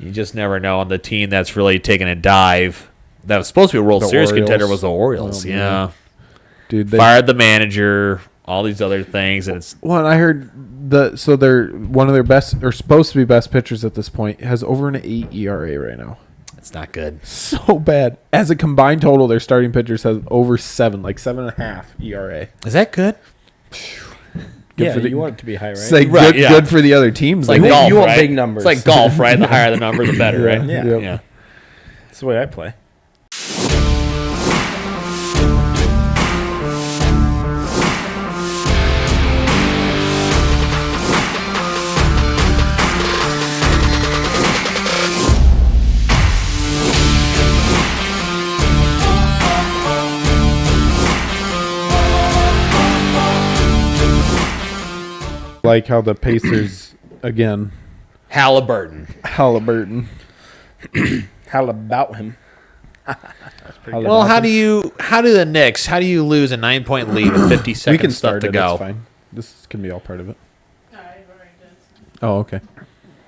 You just never know. On the team that's really taken a dive, that was supposed to be a World Series contender, was the Orioles. Yeah. Dude, they fired the manager, all these other things. And it's I heard they're one of their best, or supposed to be best pitchers at this point, has over an 8 ERA right now. It's not good. So bad. As a combined total, their starting pitchers have over 7, like 7.5 ERA. Is that good? Good you want it to be high, right? It's like good for the other teams. It's like golf, you want right? big numbers. It's like golf, right? The higher the number, the better, right? Yeah. That's the way I play. Like how the Pacers, again. Halliburton. How about him? Well, how do the Knicks, how do you lose a 9-point lead with 50 seconds we can left start to it, go? It's fine. This can be all part of it. Oh, okay.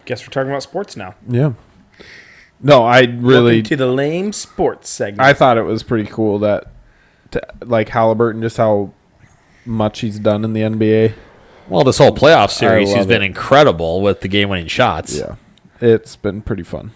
Guess we're talking about sports now. Yeah. No, I really... Welcome to the lame sports segment. I thought it was pretty cool that, like, Halliburton, just how much he's done in the NBA. Well, this whole playoff series, he's been incredible with the game-winning shots. Yeah. It's been pretty fun.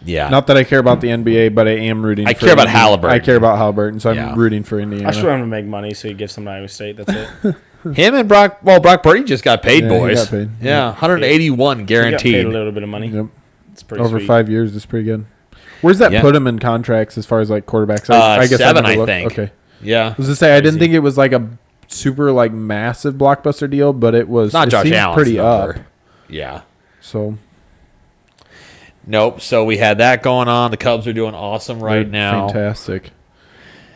Yeah. Not that I care about the NBA, but I am rooting I for care about Halliburton. I care about Halliburton, so I'm rooting for Indiana. I just want him to make money, so he gives some to Iowa State. That's it. Him and Brock Purdy just got paid, boys. He got paid. Yeah, 181 guaranteed. He got paid a little bit of money. Yep. It's pretty over sweet. 5 years is pretty good. Where's that put him in contracts as far as like quarterbacks? I guess 7, I think. Okay. Yeah. I was to say I didn't think it was like a super like massive blockbuster deal, but it was. It's not Josh Allen's pretty number. up. Yeah. So. Nope. So we had that going on. The Cubs are doing awesome right now. Fantastic.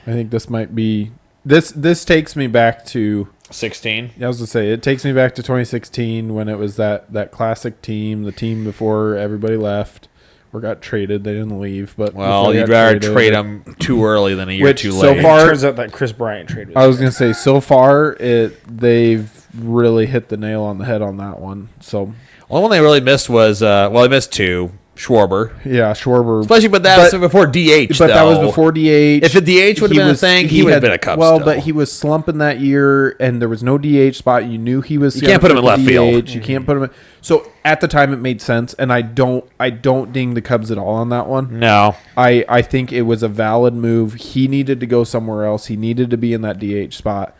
I think this might be this takes me back to 16. Yeah, I was gonna say it takes me back to 2016 when it was that classic team, the team before everybody left or got traded. They didn't leave, but you'd rather trade them too early than a year too late. So far, it turns out that Chris Bryant trade was. I was gonna say so far they've really hit the nail on the head on that one. So only one they really missed was they missed 2. Schwarber. Yeah, Schwarber. Especially, but that was before DH, But that was before DH. If a DH would have been a thing, he would have been a Cub still. But he was slumping that year, and there was no DH spot. You knew he was. You can't put him in left field. You can't put him in. So at the time, it made sense, and I don't ding the Cubs at all on that one. No. I think it was a valid move. He needed to go somewhere else. He needed to be in that DH spot,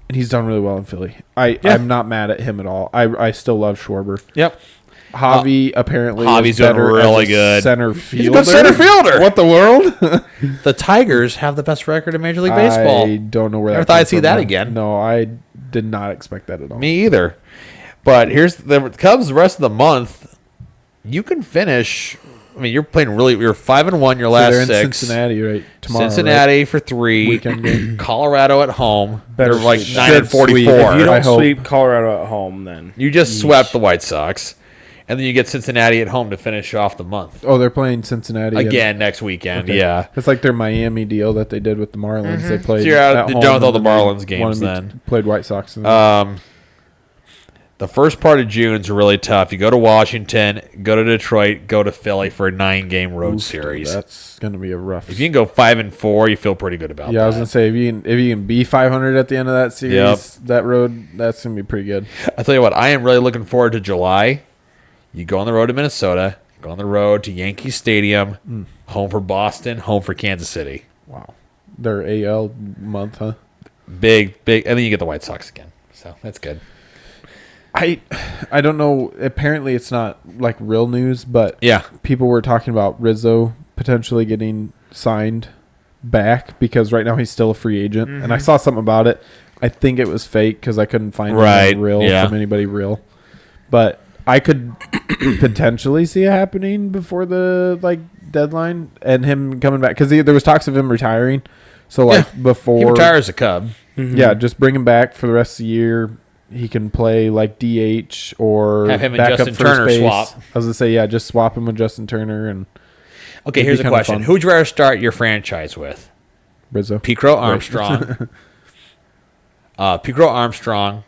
and he's done really well in Philly. I'm not mad at him at all. I still love Schwarber. Yep. Javi apparently Javi's doing really good. Center fielder. He's a good center fielder. What the world? The Tigers have the best record in Major League Baseball. I don't know where. Never thought I'd see that again. No, I did not expect that at all. Me either. But here's the Cubs. The rest of the month, you can finish. I mean, you're playing really. You're 5-1. Your last they're in 6. Cincinnati right tomorrow. Cincinnati for 3. Weekend game. Colorado at home. They're like sweep. 9-44. If you don't I hope. sweep Colorado at home, then You just swept the White Sox. And then you get Cincinnati at home to finish off the month. Oh, they're playing Cincinnati Again next weekend, Okay. yeah. It's like their Miami deal that they did with the Marlins. They played. So you're out at done home with all the and then Marlins they games wanted then. Played White Sox. The first part of June is really tough. You go to Washington, go to Detroit, go to Philly for a 9-game road series. That's going to be a rough. If you can go 5-4, you feel pretty good about that. Yeah, I was going to say if you can be 500 at the end of that series, that road, that's going to be pretty good. I tell you what, I am really looking forward to July. You go on the road to Minnesota, go on the road to Yankee Stadium, home for Boston, home for Kansas City. Wow. Their AL month, huh? Big, and then you get the White Sox again. So that's good. I don't know. Apparently, it's not like real news, but Yeah. people were talking about Rizzo potentially getting signed back because right now he's still a free agent. And I saw something about it. I think it was fake because I couldn't find anything real from anybody real. But I could potentially see it happening before the deadline and him coming back because there was talks of him retiring. So before He retires a Cub. yeah, just bring him back for the rest of the year. He can play like DH or Have him and back Justin up first Turner base. swap. I was gonna say, just swap him with Justin Turner and Okay, It'd here's be a kinda question. fun. Who would you rather start your franchise with? Rizzo. Picro Armstrong. Picro Armstrong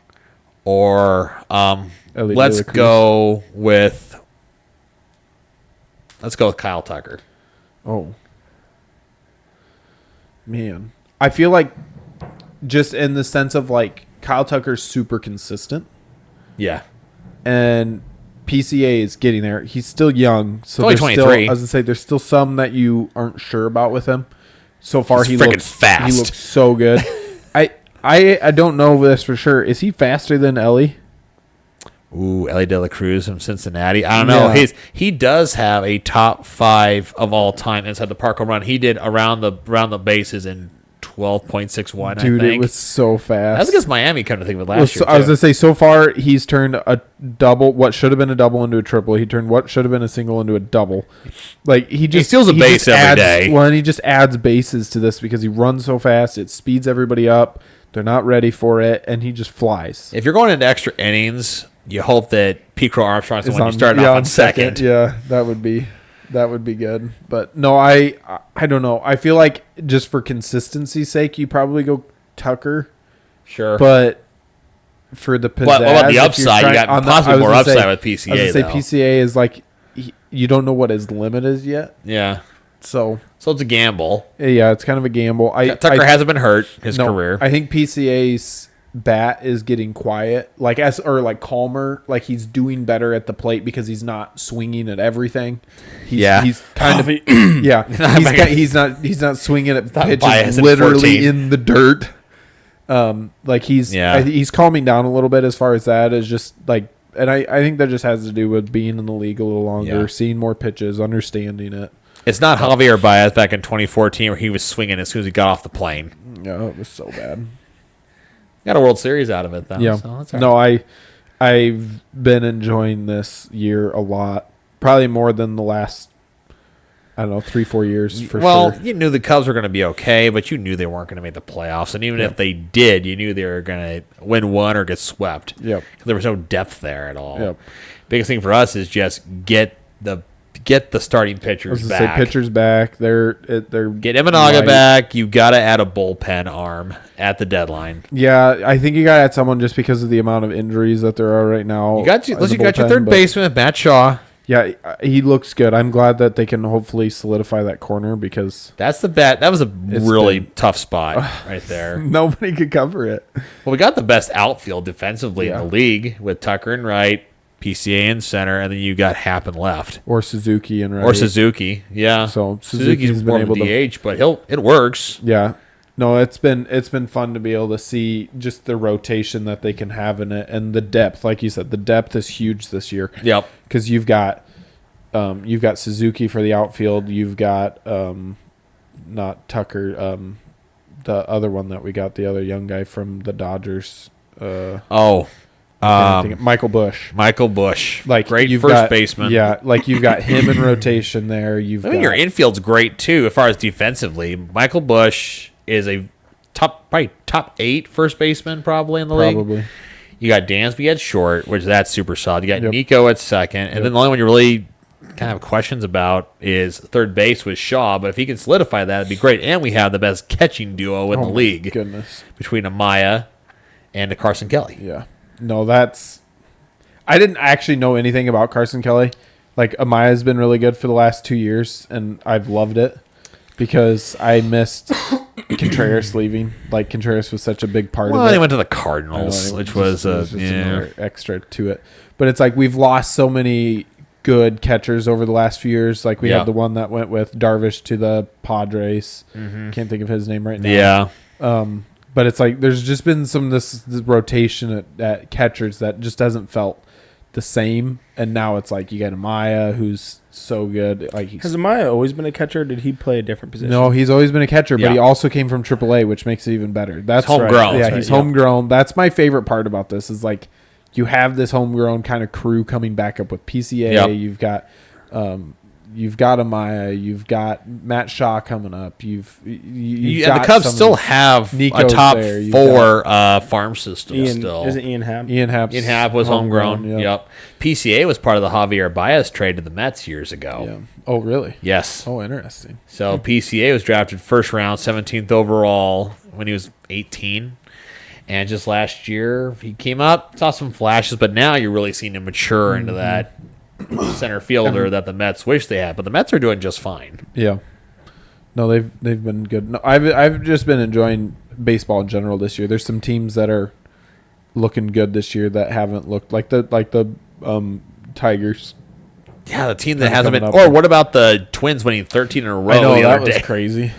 or Elliot let's De La Cruz. go with Let's go with Kyle Tucker. Oh. Man. I feel like just in the sense of like Kyle Tucker's super consistent. Yeah. And PCA is getting there. He's still young. So only there's 23. still, I was going to say, there's still some that you aren't sure about with him. So far, He's he freaking looks fast. He looks so good. I don't know this for sure. Is he faster than Ellie? Ooh, Ellie De La Cruz from Cincinnati. I don't know. Yeah. He does have a top 5 of all time inside the park home run. He did around the bases in 12.61. Dude, I think it was so fast. that's against Miami. Come to think of it, last year. I was gonna say, so far he's turned a double, what should have been a double, into a triple. He turned what should have been a single into a double. Like he steals a base every day. Well, and he just adds bases to this because he runs so fast. It speeds everybody up. They're not ready for it, and he just flies. If you're going into extra innings, you hope that Pete Crow Armstrong's the one you started off on second. Yeah, that would be good. But no, I don't know. I feel like just for consistency's sake, you probably go Tucker. Sure. But for the pizzazz, what about the if upside? you're You got trying- possibly I was more gonna upside say- with PCA, I was gonna though. say PCA is like you don't know what his limit is yet. Yeah. So it's a gamble. yeah, it's kind of a gamble. Tucker hasn't been hurt his no, career. I think PCA's bat is getting quiet, like calmer. Like he's doing better at the plate because he's not swinging at everything. He's kind of yeah. He's not swinging at pitches literally in the dirt. Like he's calming down a little bit as far as that is just like, and I think that just has to do with being in the league a little longer, seeing more pitches, understanding it. It's not Javier Baez back in 2014 where he was swinging as soon as he got off the plane. Yeah, it was so bad. Got a World Series out of it, though. Yeah. So that's all no, right. I've been enjoying this year a lot. Probably more than the last, I don't know, 3-4 years for sure. Well, you knew the Cubs were going to be okay, but you knew they weren't going to make the playoffs. And even if they did, you knew they were going to win one or get swept. Yep. 'Cause there was no depth there at all. Yep. Biggest thing for us is just get the starting pitchers back. Say pitchers back. They're Get Imanaga back. You got to add a bullpen arm at the deadline. Yeah, I think you got to add someone just because of the amount of injuries that there are right now. You got your third baseman, Matt Shaw. Yeah, he looks good. I'm glad that they can hopefully solidify that corner because that's the bet. That was a really tough spot right there. Nobody could cover it. Well, we got the best outfield defensively in the league with Tucker and right, PCA in center, and then you got Happen left. Or Suzuki and right. Or Suzuki, yeah. So Suzuki's more of a DH, but it works. Yeah. No, it's been fun to be able to see just the rotation that they can have in it and the depth. Like you said, the depth is huge this year. Yep. Because you've got Suzuki for the outfield. You've got not Tucker, the other one that we got, the other young guy from the Dodgers. Michael Bush. Like great you've first baseman. Yeah, like you've got him in rotation there. Your infield's great too, as far as defensively. Michael Bush is a top 8 first baseman probably in the league. You got Dansby at short, which that's super solid. You got Nico at second, and then the only one you really kind of have questions about is third base with Shaw. But if he can solidify that, it'd be great. And we have the best catching duo in the league. Goodness, between Amaya and Carson Kelly. Yeah. No, I didn't actually know anything about Carson Kelly. Like, Amaya's been really good for the last 2 years, and I've loved it because I missed Contreras leaving. Like, Contreras was such a big part of it. Well, they went to the Cardinals, which was another extra to it. But it's like we've lost so many good catchers over the last few years. Like, we had the one that went with Darvish to the Padres. Mm-hmm. Can't think of his name right now. Yeah. But it's like there's just been some of this rotation at catchers that just hasn't felt the same. And now it's like you got Amaya, who's so good. Like has Amaya always been a catcher? Or did he play a different position? No, he's always been a catcher, but he also came from AAA, which makes it even better. That's homegrown. Yeah, he's homegrown. That's my favorite part about this is like you have this homegrown kind of crew coming back up with PCA. Yep. You've got Amaya. You've got Matt Shaw coming up. The Cubs still have Nico's a top there. 4 farm system still. Isn't Ian Happ? Ian Happ was homegrown. Yep. PCA was part of the Javier Baez trade to the Mets years ago. Yeah. Oh, really? Yes. Oh, interesting. So PCA was drafted first round, 17th overall when he was 18. And just last year, he came up, saw some flashes, but now you're really seeing him mature into that center fielder that the Mets wish they had. But the Mets are doing just fine. Yeah. No, they've been good. No, I've just been enjoying baseball in general this year. There's some teams that are looking good this year that haven't looked like the Tigers. Yeah, the team that hasn't been. Or what about the Twins winning 13 in a row? I know, the that other was day? crazy.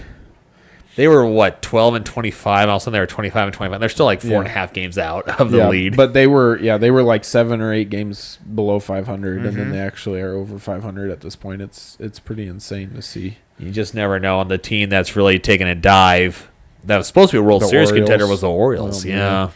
They were 12-25. All of a sudden they were 25-25. They're still like 4.5 games out of the lead. But they were like 7 or 8 games below 500, and then they actually are over 500 at this point. It's pretty insane to see. You just never know. On the team that's really taking a dive, that was supposed to be a World Series contender, was the Orioles. Oh,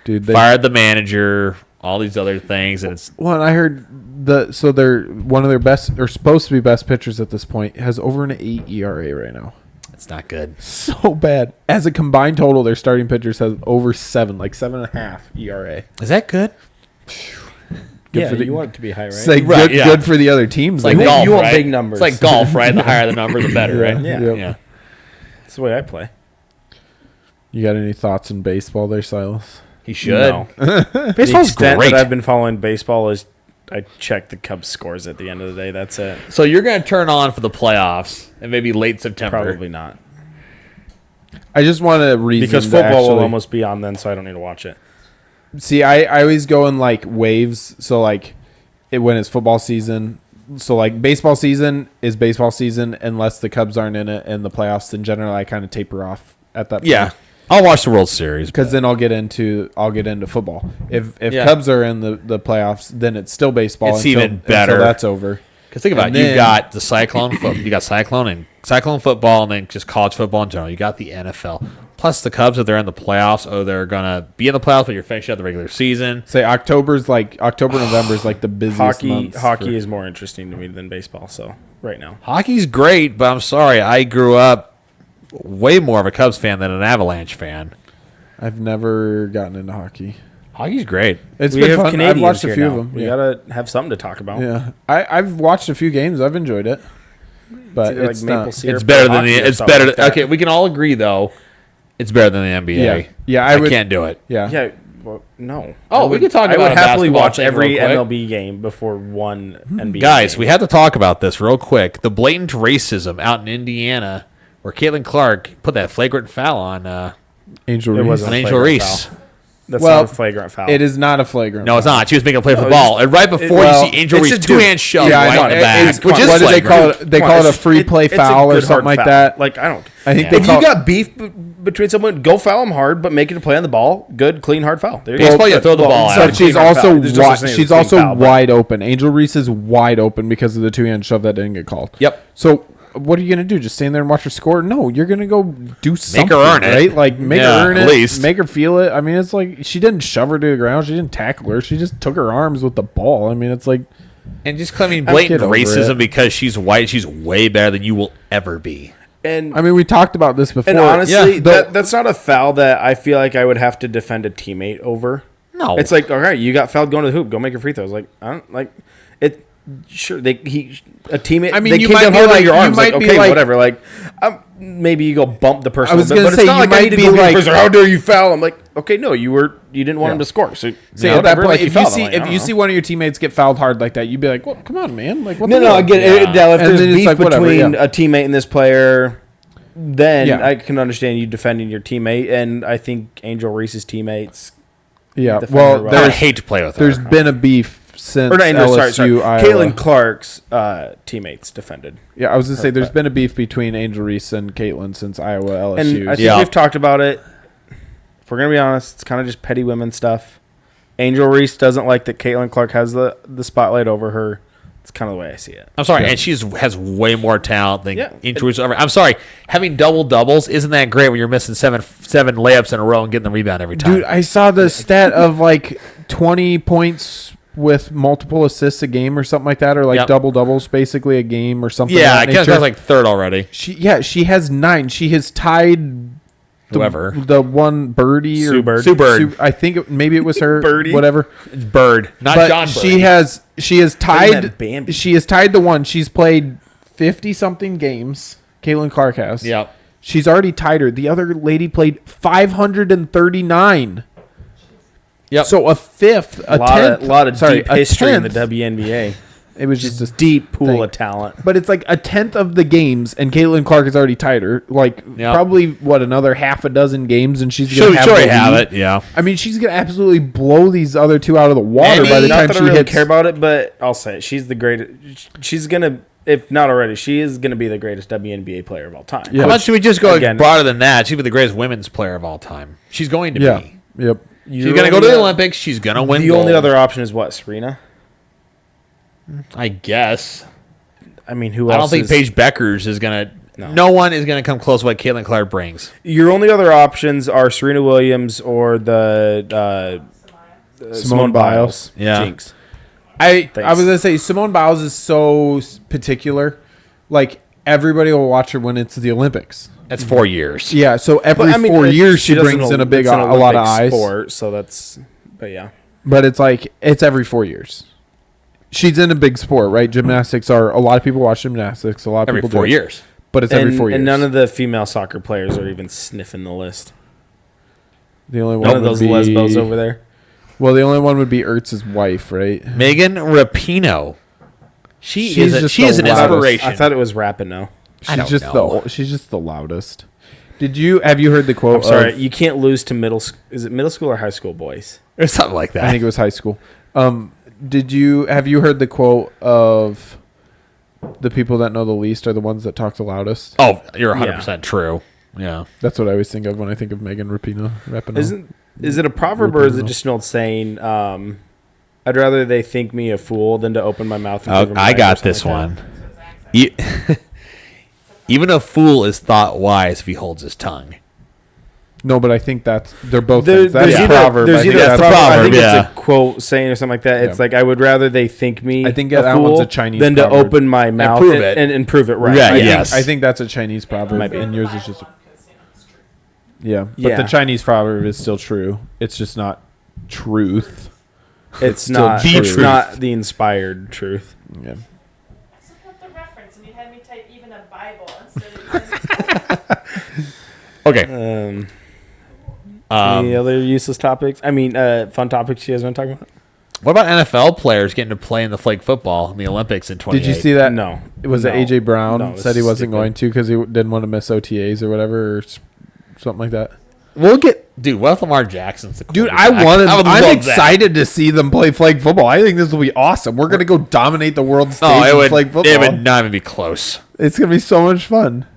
dude, they fired the manager, all these other things, and it's. Well, I heard they're one of their best, or supposed to be best pitchers at this point, has over an 8 ERA right now. It's not good. So bad. As a combined total, their starting pitchers has over 7, like 7.5 ERA. Is that good? You want it to be high, right? It's like good for the other teams. It's like golf, you want right? big numbers. It's like golf, right? The higher the number, the better, right? Yeah. That's the way I play. You got any thoughts in baseball there, Silas? He should. No. Baseball's the extent great. that I've been following baseball is I check the Cubs scores at the end of the day. That's it. So you're going to turn on for the playoffs and maybe late September. Probably not. I just want a reason Because football will almost be on then, so I don't need to watch it. See, I always go in like waves. So like when it's football season. So like baseball season is baseball season unless the Cubs aren't in it, and the playoffs in general I kind of taper off at that point. Yeah. I'll watch the World Series because then I'll get into football. If Cubs are in the playoffs, then it's still baseball. It's even better. Until that's over. Because think about it, you got the Cyclone you got Cyclone football, and then just college football in general. You got the NFL. Plus the Cubs, if they're in the playoffs, they're gonna be in the playoffs, but you're finishing out the regular season. Say October, November is like the busiest months. Hockey is more interesting to me than baseball. So right now, hockey's great, but I'm sorry, I grew up way more of a Cubs fan than an Avalanche fan. I've never gotten into hockey. Hockey's great. It's been fun. Canadians I've watched a few now. of them. We gotta have something to talk about. Yeah, I've watched a few games. I've enjoyed it, but it's maple not. syrup. It's better than the. It's better. Like okay, we can all agree though. It's better than the NBA. Yeah. I can't do it. Yeah. Well, no. Oh, we could talk about. I would happily basketball watch thing every real quick. MLB game before one NBA. Guys, game. we have to talk about this real quick. The blatant racism out in Indiana, where Caitlin Clark put that flagrant foul on Angel It Reese. wasn't on a Angel flagrant Reese. foul. That's Well, not a flagrant foul. It is not a flagrant. No, it's not. She was making a play for the No, ball, and right before you see Angel it's Reese, just 2-hand shove Yeah, I right know. in the back. It's- Which is what do they call flagrant. it? They call it a free play it's foul a or good something hard like foul. that. Like I don't. I think Yeah. they If call you got beef between someone, go foul them hard, but make it a play on the ball. Good, clean, hard foul. There you Baseball, go. you throw the ball So out. she's Clean hard also foul. There's no such thing as a she's clean also foul, but- wide open. Angel Reese is wide open because of the 2-hand shove that didn't get called. Yep. So what are you gonna do? Just stand there and watch her score? No, you're gonna go do something. earn it. right? Like make Yeah, her earn at it. least. Make her feel it. I mean, it's like she didn't shove her to the ground. She didn't tackle her. She just took her arms with the ball. I mean, it's like And just claiming I'll blatant get over racism it. because she's white, she's way better than you will ever be. And I mean, we talked about this before. and honestly, Yeah. that's not a foul that I feel like I would have to defend a teammate over. No. It's like, all right, you got fouled going to the hoop. Go make your free throws. Like I don't like it. Sure, a teammate. I mean, they you came might down be hard on like- your you arms. Like, might be okay, like- whatever. Like, maybe you go bump the person. I was a little gonna bit, but say, it's not you like I might need to be go like- like, how dare you foul? I'm like, okay, no, you didn't want him to score. So See, no, at that whatever, point, like, if you fouled him. see Like, I if don't you know. see one of your teammates get fouled hard like that, you'd be like, "Well, come on, man! Like, what No, the no, hell?" I get Yeah. it. Now, if And there's then it's beef like, whatever, between yeah. a teammate and this player, then Yeah. I can understand you defending your teammate. And I think Angel Reese's teammates. Yeah, defend well, her well. I would there's hate to play with her. there's been a beef since Or not Angel, LSU, sorry. Iowa. Caitlin Clark's teammates defended. Yeah, I was gonna say there's been a beef between Angel Reese and Caitlin since Iowa LSU. And I think Yeah. we've talked about it. If we're going to be honest, it's kind of just petty women stuff. Angel Reese doesn't like that Caitlin Clark has the spotlight over her. It's kind of the way I see it. I'm sorry, and she has way more talent than Yeah. Angel Reese ever. I'm sorry, having double doubles isn't that great when you're missing seven layups in a row and getting the rebound every time. Dude, I saw the stat of like 20 points with multiple assists a game or something like that, or like Yep. double doubles basically a game or something. yeah, I of that guess nature. like third already. She has 9. She has tied Whoever. the one Birdie or Sue Bird. Sue Bird. I think maybe it was her. Birdie. Whatever. It's Bird, not But John Bird. she has tied. that Bambi. She has tied the one. She's played 50 something games. Caitlin Clark has. Yep. She's already tied her. The other lady played 539. Yep. So a fifth, a A lot tenth. of sorry, deep a history in the tenth. WNBA. It was just a deep pool thing. of talent. But it's like a tenth of the games, and Caitlin Clark is already tied her. Like, probably, another half a dozen games, and she's going to have it, yeah. I mean, she's going to absolutely blow these other two out of the water by the time she hits. Care about it, but I'll say it. She's the greatest. She's going to, if not already, she is going to be the greatest WNBA player of all time. Yeah. How much should we just go broader than that? She'd be the greatest women's player of all time. She's going to be. Yep. She's going to go to the Olympics. She's going to win The only other option is what, Serena? I guess. I mean, who else? I don't think Paige Beckers is going to. No one is going to come close to what Caitlin Clark brings. Your only other options are Serena Williams or the Simone Biles. Yeah. Jinx. I was going to say, Simone Biles is so particular. Like, everybody will watch her when it's the Olympics. That's 4 years. Yeah, so every 4 years she brings in a lot of eyes. Sport, so that's, but yeah. But it's like, it's every 4 years. She's in a big sport, right? Gymnastics a lot of people watch gymnastics. A lot of people do. Every 4 years. But it's every 4 years. And none of the female soccer players are even sniffing the list. The only one none of those lesbos over there. Well, the only one would be Ertz's wife, right? Megan Rapinoe. She is an inspiration. I thought it was Rapinoe. She's just the loudest. Have you heard the quote? I'm sorry, you can't lose to is it middle school or high school boys? Or something like that. I think it was high school. Have you heard the quote of the people that know the least are the ones that talk the loudest? Oh, you're 100% true. Yeah. That's what I always think of when I think of Megan Rapinoe. Is it a proverb or is it just an old saying? I'd rather they think me a fool than to open my mouth. And I got this one. Even a fool is thought wise if he holds his tongue. No, but I think they're both. That's a proverb. I think it's a quote saying or something like that. It's like, I would rather they think me a fool a Chinese than proverb. To open my mouth and prove it right. Yeah, I think that's a Chinese proverb, and yours is just. Yeah, but the Chinese proverb is still true. It's just not truth. It's not the inspired truth. Yeah. I looked up the reference and you had me type even a Bible instead of. Okay. Any other useless topics? I mean, fun topics you guys want to talk about? What about NFL players getting to play in the flag football in the Olympics in 2028? Did you see that? No. Was it A.J. Brown said he wasn't going to because he didn't want to miss OTAs or whatever or something like that? What if Lamar Jackson's the quarterback? I'm excited to see them play flag football. I think this will be awesome. We're going to go dominate the world stage in flag football. It would not even be close. It's going to be so much fun.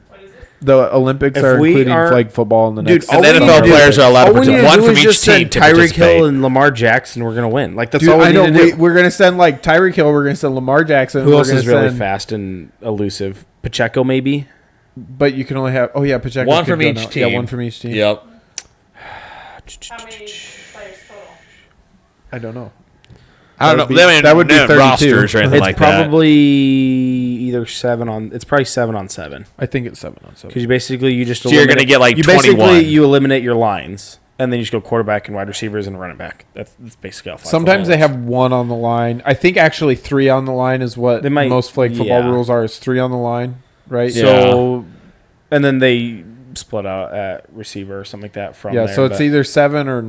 The Olympics are including flag football in the next. And NFL players are allowed to participate. One from each team to Tyreek Hill and Lamar Jackson. We're gonna win. Like that's all we need to do. We're gonna send Tyreek Hill. We're gonna send Lamar Jackson. Who else is really fast and elusive? Pacheco maybe. But you can only have. Oh yeah, Pacheco. One from each team. Yeah, one from each team. Yep. How many players total? I don't know. That would be 32 rosters or anything like that. It's probably either 7 on. It's probably 7 on 7. I think it's 7 on 7. Because you just. So you're going to get 21. Basically you eliminate your lines, and then you just go quarterback and wide receivers and running back. That's basically how. Sometimes they have 1 on the line. I think actually 3 on the line is what most flag football rules are. Is 3 on the line, right? So, and then they split out at receiver or something like that from there. So it's either 7 or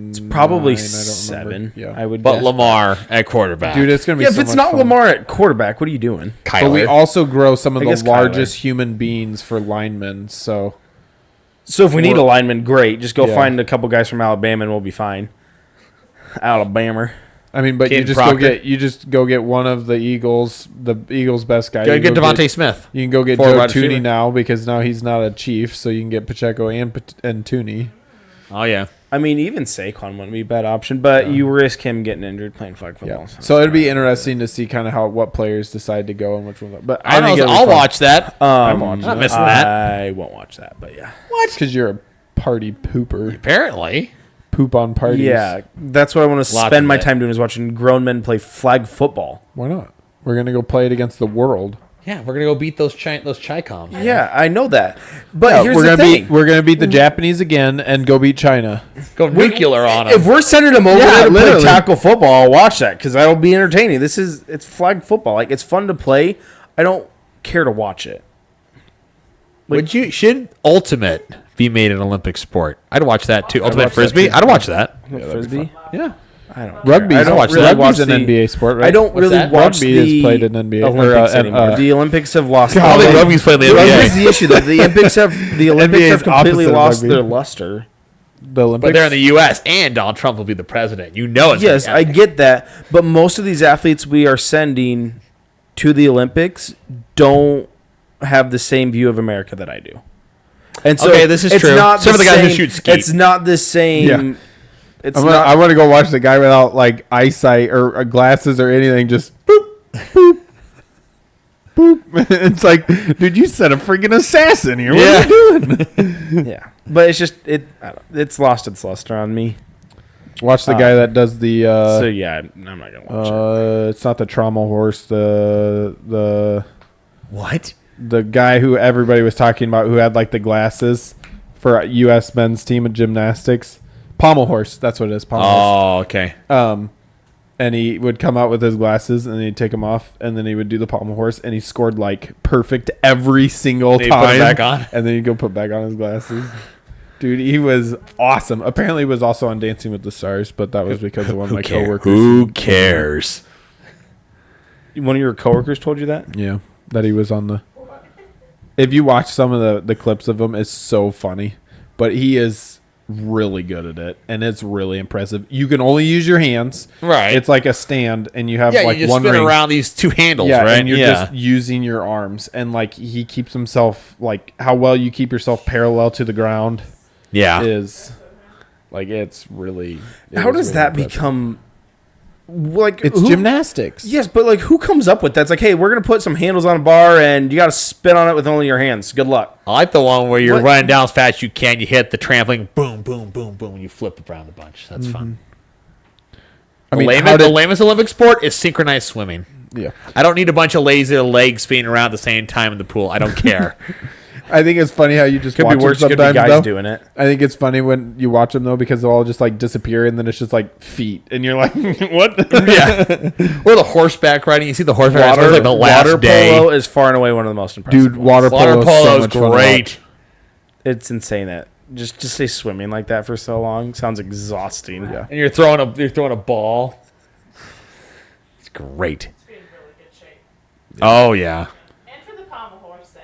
it's probably 7. Yeah, I would. But Lamar at quarterback, dude, it's gonna be. If it's not fun. Lamar at quarterback, what are you doing? Kyler. But we also grow some of the largest human beings for linemen. So if we need a lineman, great. Just go find a couple guys from Alabama and we'll be fine. Alabama. I mean, but you just go get one of the Eagles' best guy. Go get Devontae Smith. You can go get Joe Tooney now because now he's not a Chief, so you can get Pacheco and Tooney. Oh yeah. I mean, even Saquon wouldn't be a bad option, but you risk him getting injured playing flag football. Yeah. So it'd be interesting to see kind of what players decide to go and which one. But I'll watch that. I'm not missing that. I won't watch that, but yeah. What? Because you're a party pooper. Apparently. Poop on parties. Yeah, that's what I want to spend my time doing is watching grown men play flag football. Why not? We're gonna go play it against the world. Yeah, we're gonna go beat those Chi-Coms. Yeah, I know that. But here's the thing: we're gonna beat the Japanese again and go beat China. Go nuclear on them. If we're sending them over there to play tackle football, I'll watch that because that'll be entertaining. It's flag football. Like it's fun to play. I don't care to watch it. Should Ultimate be made an Olympic sport? I'd watch that too. Ultimate Frisbee? I'd watch that. Frisbee? Yeah. I don't. Rugby. I don't really Rugby's watch an the NBA sport, right? I don't What's really that? watch Rugby the is played in NBA Olympics anymore. The Olympics have lost. God, I don't think they- rugby's played in the Here's NBA. the issue: that the Olympics NBA have is completely opposite of lost rugby. their luster. The Olympics. But they're in the U.S. and Donald Trump will be the president. You know it's Yes, gonna I be get that, but most of these athletes we are sending to the Olympics don't have the same view of America that I do. And so Okay, this is it's true. Not Some the of the guys who same- shoot skeet. It's not the same. Yeah. It's I want to go watch the guy without like eyesight or glasses or anything. Just boop, boop, boop. It's like, dude, you sent a freaking assassin here. What are you doing? Yeah, but it's just it's lost its luster on me. Watch the guy that does the. So yeah, I'm not gonna watch it. It's not the trauma horse. The What? the guy who everybody was talking about who had like the glasses for U.S. men's team of gymnastics. Pommel horse. That's what it is. Pommel horse. Oh, okay. And he would come out with his glasses and then he'd take them off and then he would do the pommel horse and he scored like perfect every single Then time. he put it back on? And then he'd go put back on his glasses. Dude, he was awesome. Apparently, he was also on Dancing with the Stars, but that was because of one of my coworkers. Who cares? One of your coworkers told you that? Yeah, that he was on the. If you watch some of the clips of him, it's so funny. But he is really good at it, and it's really impressive. You can only use your hands. Right. It's like a stand, and you have Yeah, like you just one spin ring. around these two handles, Yeah, right? and you're just using your arms, and like he keeps himself like how well you keep yourself parallel to the ground is like it's really. How does that become? Like It's gymnastics. Yes, but like who comes up with that? It's like, hey, we're gonna put some handles on a bar, and you got to spin on it with only your hands. Good luck. I like the one where you're What? running down as fast as you can. You hit the trampoline, boom, boom, boom, boom, and you flip around a bunch. That's fun. I mean, The lamest Olympic sport is synchronized swimming. Yeah. I don't need a bunch of lazy legs spinning around at the same time in the pool. I don't care. I think it's funny how you just Could watch be worse. them Could be sometimes. guys Though. doing it. I think it's funny when you watch them though because they'll all just like disappear and then it's just like feet and you're like, what? Yeah. Or the horseback riding. You see the horseback riding. It's like the last water day. polo is far and away one of the most impressive. Dude, ones. water polo Water is so polo much is fun to great. It's insane that just stay swimming like that for so long sounds exhausting. Yeah. And you're throwing a ball. It's great. It's being really good shape. Oh yeah. And for the pommel horse thing.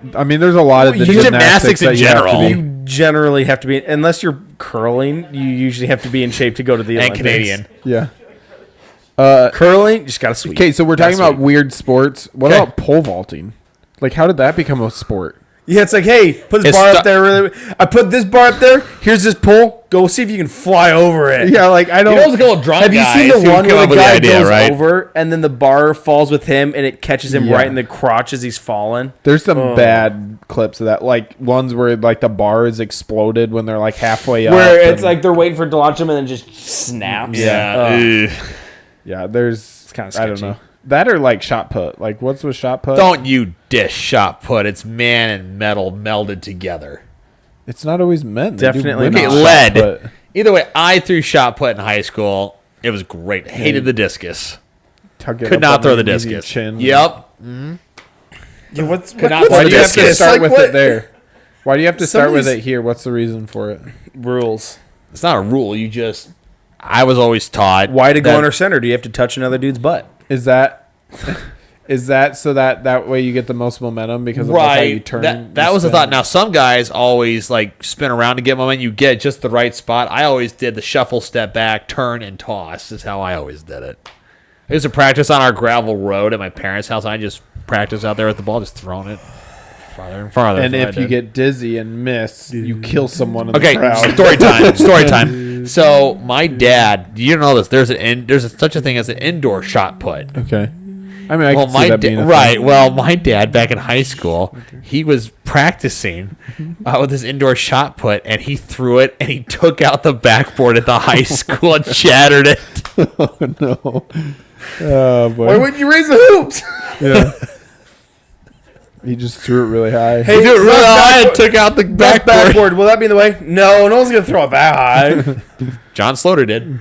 watch. I mean, there's a lot of the Gymnastics in that you have to general. be- You generally have to be, unless you're curling, you usually have to be in shape to go to the And Olympics. Canadian. Yeah. Curling, just gotta sweep. Okay, so we're talking Gotta about sweep. weird sports. What Okay. about pole vaulting? Like, how did that become a sport? Yeah, it's like, hey, put this It's bar stu- up there. Really, I put this bar up there. Here's this pole. Go see if you can fly over it. Yeah, like I You don't. know those little drunk Have you guys seen the who one come where up the with guy idea, goes right? over and then the bar falls with him and it catches him Yeah. right in the crotch as he's falling? There's some bad clips of that, like ones where like the bar is exploded when they're like halfway up. Where it's and- like they're waiting for it to launch him and then just snaps. Yeah. Ugh. yeah, there's kinda I don't sketchy. know that or like shot put. Like what's with shot put? Don't you dish shot put. It's man and metal melded together. It's not always men. They do Definitely women's not. shot Lead. put. Either way, I threw shot put in high school. It was great. Hated the discus. Tuck it Could up not on throw the underneath your discus. chin. Yep. Yeah, what's Could not what's throw Why the do you have to discus. start Like, with what- it there? Why do you have to start with Somebody's- it here? What's the reason for it? rules? It's not a rule. You just. I was always taught. Why to go that- under center? Do you have to touch another dude's butt? Is that is that so that way you get the most momentum because of like how you Right. turn? That you was the spin? thought. Now, some guys always like spin around to get momentum. You get just the right spot. I always did the shuffle, step back, turn, and toss. Is how I always did it. I used to practice on our gravel road at my parents' house. I just practiced out there with the ball, just throwing it farther and farther. And That's if what I you did. get dizzy and miss, you kill someone in Okay, the crowd. story time. Story time. So my dad, you know this. There's such a thing as an indoor shot put. Okay. I mean, I Well, can see my that being a right. thing. Well, my dad back in high school, he was practicing with his indoor shot put, and he threw it, and he took out the backboard at the high school and shattered it. Oh no. Oh boy. Why wouldn't you raise the hoops? Yeah. He just threw it really high. Hey, He threw it really that's high and backboard. took out the That's backboard. backboard. Will that be in the way? No, no one's gonna throw it that high. John Sloter did.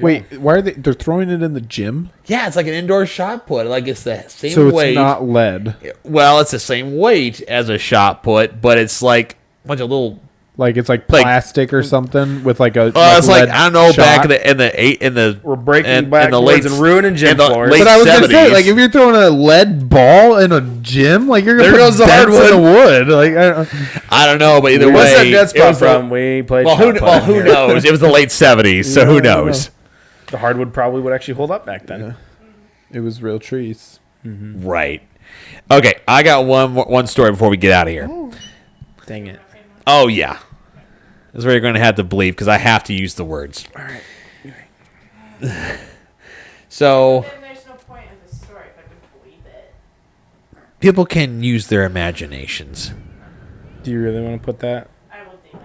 Wait, why are they're throwing it in the gym? Yeah, it's like an indoor shot put. Like it's the same So it's weight. not lead. Well, it's the same weight as a shot put, but it's like a bunch of little Like it's like plastic or something with like a. It's like I don't know shot. Back in the we're breaking back and ruining gym floors. But I was gonna say, like if you're throwing a lead ball in a gym, like you're gonna put the hardwood in the wood. Like I don't know, but either way, what's that dead spot from? We played. Who knows? It was the late '70s, so who knows? The hardwood probably would actually hold up back then. Yeah. It was real trees. Mm-hmm. Right. Okay, I got one story before we get out of here. Oh. Dang it. Oh, yeah. This is where you're going to have to believe because I have to use the words. All right. So. Then there's no point in the story if I can believe it. People can use their imaginations. Do you really want to put that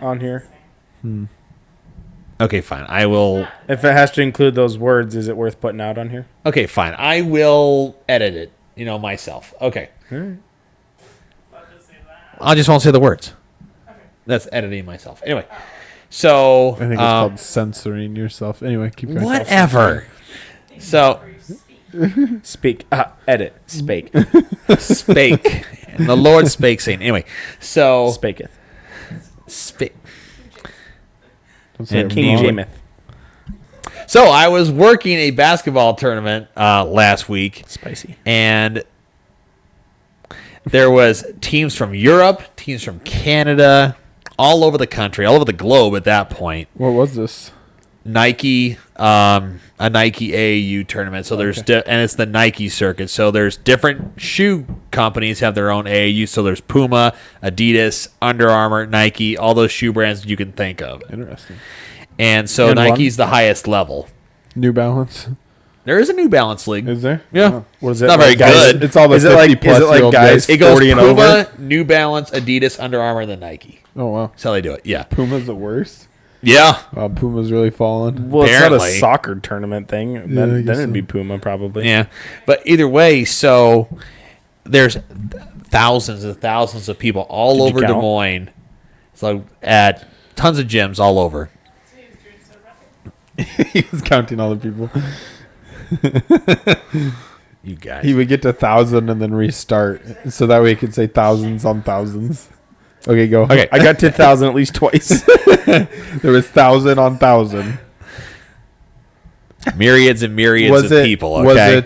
on here? Okay, fine. I will. If it has to include those words, is it worth putting out on here? Okay, fine. I will edit it, myself. Okay. All right. I just won't say the words. That's editing myself. Anyway, so I think it's called censoring yourself. Anyway, keep going. Whatever. So speak. Edit. Spake. Spake. And the Lord spake, saying. Anyway, so spaketh. Spake. And King Jameth. So I was working a basketball tournament last week. Spicy. And there was teams from Europe, teams from Canada, all over the country, all over the globe at that point. What was this? Nike, a Nike AAU tournament. So there's and it's the Nike circuit. So there's different shoe companies have their own AAU. So there's Puma, Adidas, Under Armour, Nike, all those shoe brands you can think of. Interesting. And so Nike's the highest level. New Balance. There is a New Balance league. Is there? Yeah. Oh. What is it? Not very good. It's all the 50 plus year old guys. It goes Puma, New Balance, Adidas, Under Armour, and then Nike. Oh, wow. That's how they do it. Yeah. Puma's the worst? Yeah. Wow, Puma's really fallen. Well, Apparently. it's not a soccer tournament thing. Then it'd be Puma probably. Yeah. But either way, so there's thousands and thousands of people all over Des Moines. So at tons of gyms all over. He was counting all the people. You guys. He would get to 1,000 and then restart, so that way he could say thousands on thousands. Okay, go. Okay, I got to 1,000 at least twice. There was 1,000 on 1,000. Myriads and myriads of people. Okay.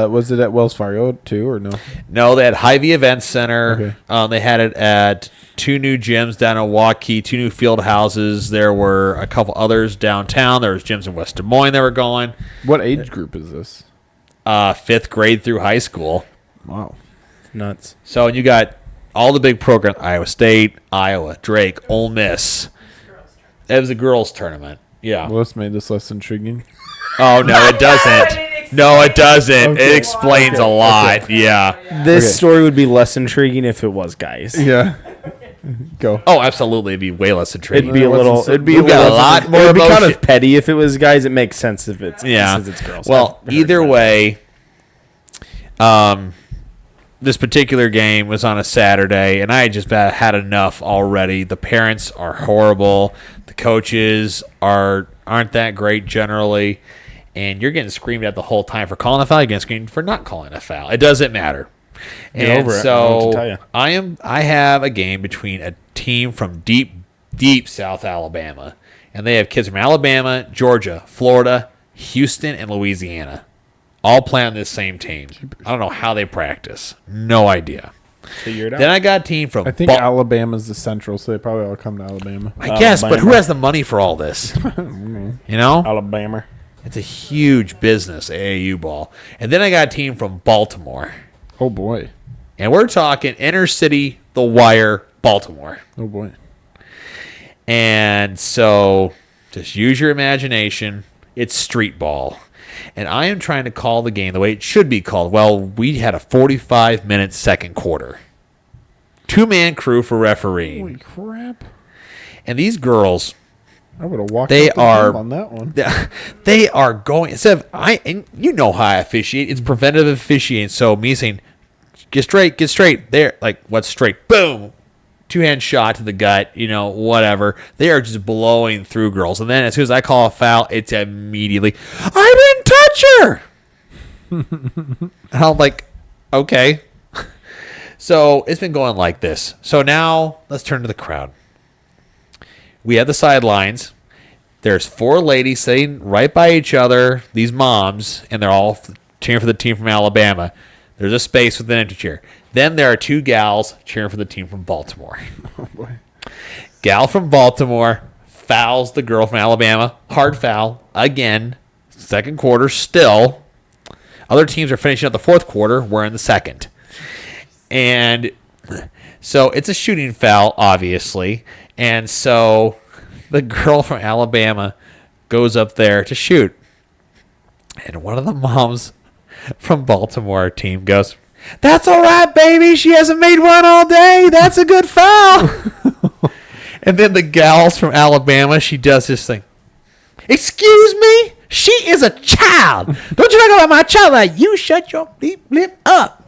Was it at Wells Fargo too, or no? No, they had Hy-Vee Events Center. Okay. They had it at 2 new gyms down in Waukee, 2 new field houses. There were a couple others downtown. There was gyms in West Des Moines that were going. What age group is this? 5th grade through high school. Wow, Nuts. So you got all the big programs: Iowa State, Iowa, Drake, Ole Miss. It was a girls' tournament. Yeah. Well, this made this less intriguing. Oh no, it doesn't. No, it doesn't. Okay. It explains a lot. Okay. Yeah. This story would be less intriguing if it was guys. Yeah. Go. Oh, absolutely. It'd be way less intriguing. It'd be a little. It'd be a lot more. It'd be emotion. kind of petty if it was guys. It makes sense if it's since it's girls. Well, either way, this particular game was on a Saturday, and I had just about had enough already. The parents are horrible. The coaches aren't that great generally. And you're getting screamed at the whole time for calling a foul. You're getting screamed for not calling a foul. It doesn't matter. Get over it. I don't know what to tell you. I have a game between a team from deep South Alabama, and they have kids from Alabama, Georgia, Florida, Houston, and Louisiana, all playing on this same team. I don't know how they practice. No idea. Figure it out. Then I got a team from. I think Alabama's the Central, so they probably all come to Alabama. I guess, but who has the money for all this? You know, Alabama. It's a huge business, AAU ball. And then I got a team from Baltimore. Oh, boy. And we're talking inner city, The Wire, Baltimore. Oh, boy. And so just use your imagination. It's street ball. And I am trying to call the game the way it should be called. Well, we had a 45-minute second quarter. 2-man crew for refereeing. Holy crap. And these girls... I would have walked on that one. They are going. And you know how I officiate. It's preventative officiating. So me saying, get straight. There, like, what's straight? Boom. 2-hand shot to the gut. Whatever. They are just blowing through girls. And then as soon as I call a foul, it's immediately, I didn't touch her. And I'm like, okay. So it's been going like this. So now let's turn to the crowd. we have the sidelines. There's 4 ladies sitting right by each other, these moms, and they're all cheering for the team from Alabama. There's a space with an empty chair. Then there are 2 gals cheering for the team from Baltimore. Oh, boy. Gal from Baltimore fouls the girl from Alabama. Hard foul. Again. Second quarter still. Other teams are finishing up the fourth quarter. We're in the second. And so it's a shooting foul, obviously. And so the girl from Alabama goes up there to shoot. And one of the moms from Baltimore team goes, "That's all right, baby. She hasn't made one all day. That's a good foul." And then the gals from Alabama, she does this thing. "Excuse me? She is a child. Don't you talk about my child like you shut your bleep lip up."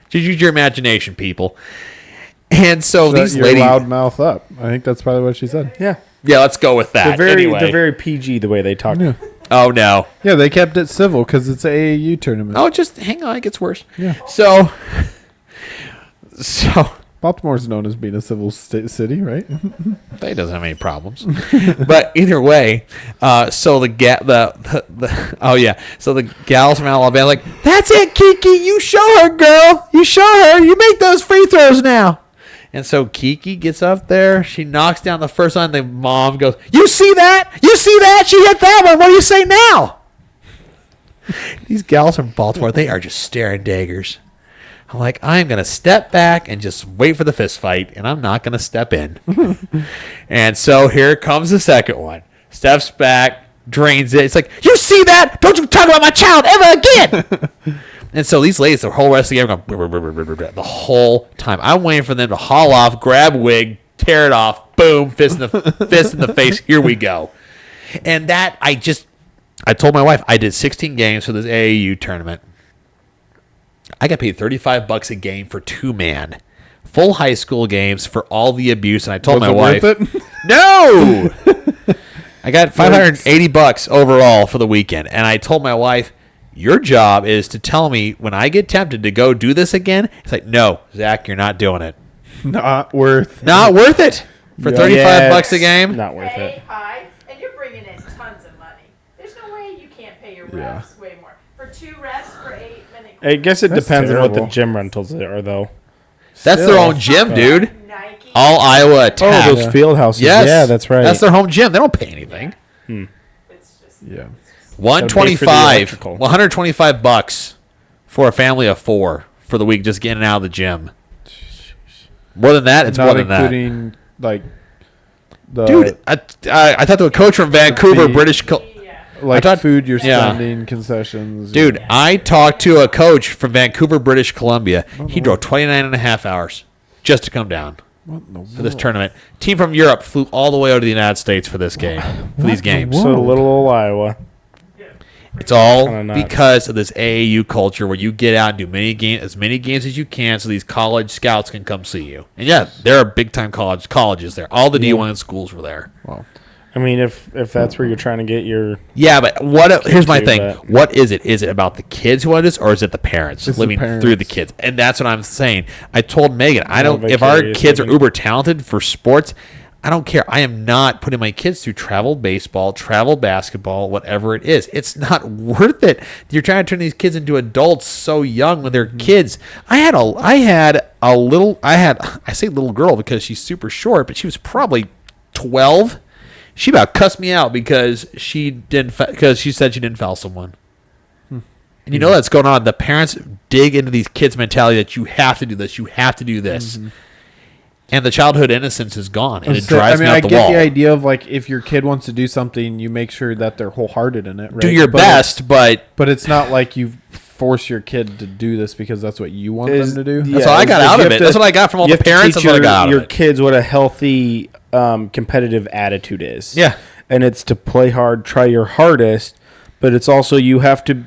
Just use your imagination, people. And so Shut these your ladies, loud mouth up. I think that's probably what she said. Yeah. yeah, let's go with that. They're Anyway. very PG the way they talk. Yeah. Oh no. Yeah, they kept it civil because it's an AAU tournament. Oh, just hang on, it gets worse. Yeah. So Baltimore's known as being a civil city, right? they doesn't have any problems. But either way, so the gals from Alabama like, "That's it, Kiki. You show her, girl. You show her. You make those free throws now." And so Kiki gets up there. She knocks down the first one. The mom goes, "You see that? You see that? She hit that one. What do you say now?" These gals from Baltimore, they are just staring daggers. I'm like, I'm going to step back and just wait for the fist fight, and I'm not going to step in. And so here comes the second one. Steps back, drains it. It's like, "You see that? Don't you talk about my child ever again." And so these ladies, the whole rest of the game, going the whole time. I'm waiting for them to haul off, grab wig, tear it off, boom, fist in the face. Here we go. And that I told my wife I did 16 games for this AAU tournament. I got paid $35 a game for 2-man, full high school games for all the abuse. And I told my wife, "No." I got $580 overall for the weekend, and I told my wife, "Your job is to tell me when I get tempted to go do this again." It's like, "No, Zach, you're not doing it. Not worth it for $35 a game." Not worth Hey, it. hi, and you're bringing in tons of money. There's no way you can't pay your refs way more. For 2 refs for 8 minutes. I guess it That's depends on what the terrible. gym rentals are, though. That's their own gym, dude. Nike. All Iowa attack. Oh, those field houses. Yes. Yeah, that's right. That's their home gym. They don't pay anything. It's just Yeah. electrical. $125 for a family of 4 for the week just getting out of the gym. More than that, it's Not more than that. including, like, the Dude, I talked to a coach from Vancouver, fee. British Columbia. like I thought- food you're yeah. spending, concessions. Dude, I talked to a coach from Vancouver, British Columbia. He drove 29 and a half hours just to come down What in the for this world? tournament. Team from Europe flew all the way over to the United States for this game, for these games. world? So little old Iowa. It's all Kinda nuts. because of this AAU culture where you get out and do as many games as you can so these college scouts can come see you. And yeah, there are big time colleges there. All the D1 schools were there. Wow. I mean, if that's where you're trying to get your Yeah, but here's my do thing. that. What is it? Is it about the kids who want this, or is it the parents It's the living parents. through the kids? And that's what I'm saying. I told Megan, if vicarious our kids are living. uber talented for sports, I don't care. I am not putting my kids through travel baseball, travel basketball, whatever it is. It's not worth it. You're trying to turn these kids into adults so young when they're kids. I say little girl because she's super short, but she was probably 12. She about cussed me out because she said she didn't foul someone. And you know that's going on. The parents dig into these kids' mentality that you have to do this, you have to do this. And the childhood innocence is gone, and it drives me I out the get wall. the idea of, like, if your kid wants to do something, you make sure that they're wholehearted in it, right? Do your best, but But it's not like you force your kid to do this because that's what you want them to do. That's what I got out of it. That's what I got from all the parents. That's what I got out of your it. kids what a healthy competitive attitude is. Yeah. And it's to play hard, try your hardest, but it's also you have to